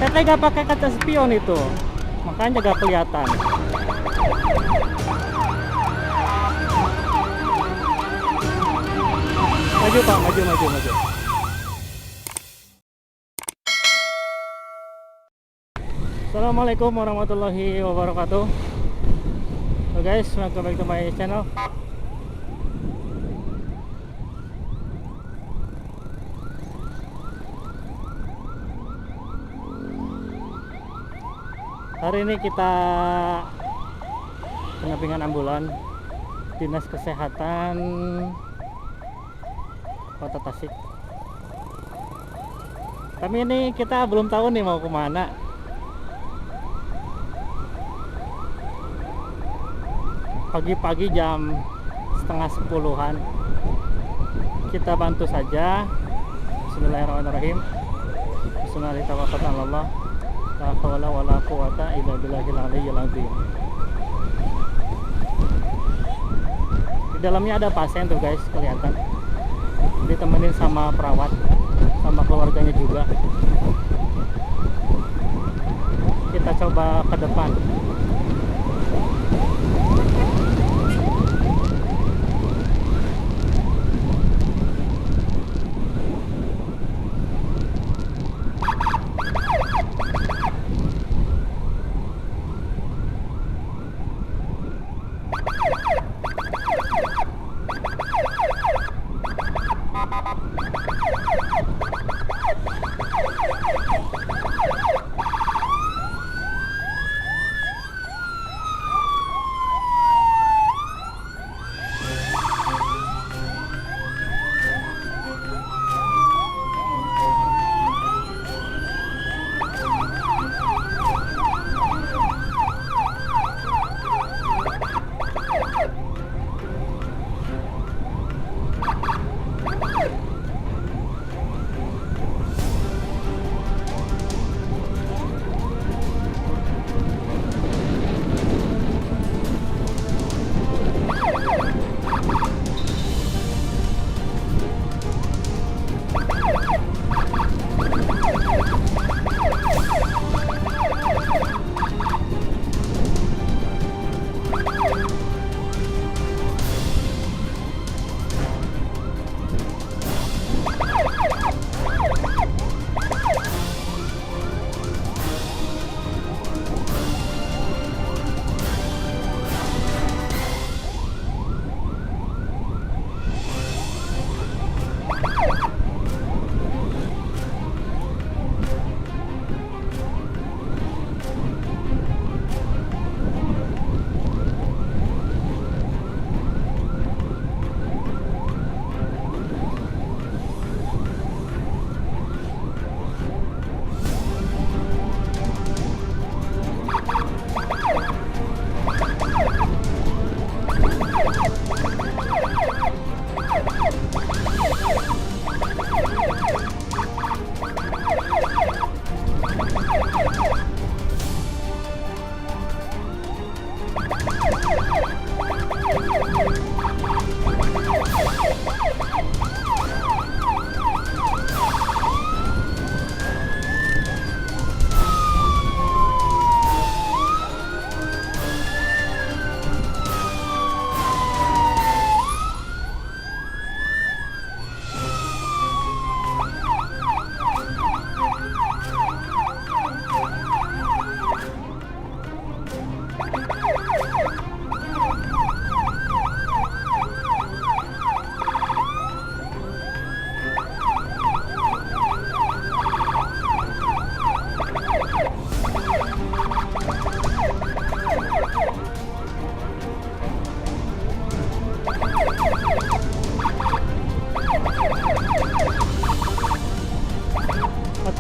Teteh gak pakai kaca spion itu, makanya gak kelihatan. Maju Pak, maju. Assalamualaikum warahmatullahi wabarakatuh. So guys, welcome back to my channel. Hari ini kita pendampingan ambulan Dinas Kesehatan Kota Tasik. Tapi ini kita belum tahu nih mau kemana. Pagi-pagi jam setengah 10-an. Kita bantu saja. Bismillahirrahmanirrahim. Bismillahirrahmanirrahim. La haula wala quwata illa billahil aliyyil azim. Di dalamnya ada pasien tuh guys, kelihatan. Ditemenin sama perawat, sama keluarganya juga. Kita coba ke depan.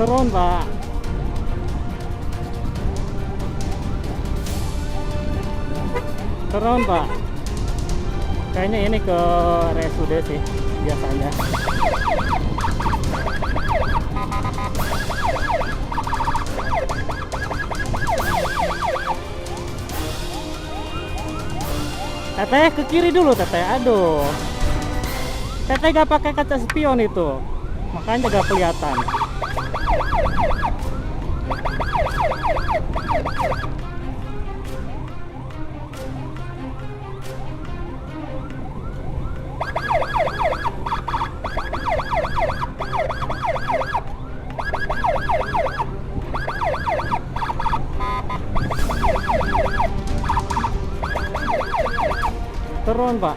Turun Pak. Turun Pak. Kayaknya ini ke RSUD sih biasanya. Teteh ke kiri dulu teteh. Aduh. Teteh gak pakai kaca spion itu, makanya gak kelihatan. naon Pak?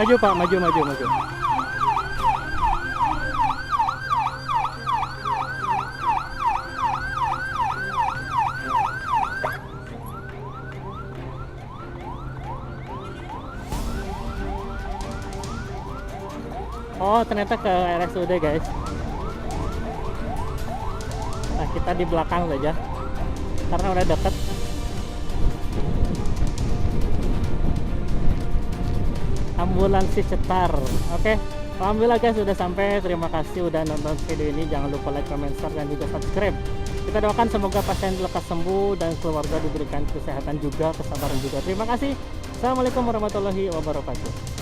Maju Pak, maju. Oh ternyata ke RSUD guys. Nah kita di belakang saja karena udah deket. Ambulansi Cetar. Oke, alhamdulillah guys sudah sampai. Terima kasih udah nonton video ini. Jangan lupa like, comment, share, dan juga subscribe. Kita doakan semoga pasien lekas sembuh dan keluarga diberikan kesehatan juga, kesabaran juga. Terima kasih. Assalamualaikum warahmatullahi wabarakatuh.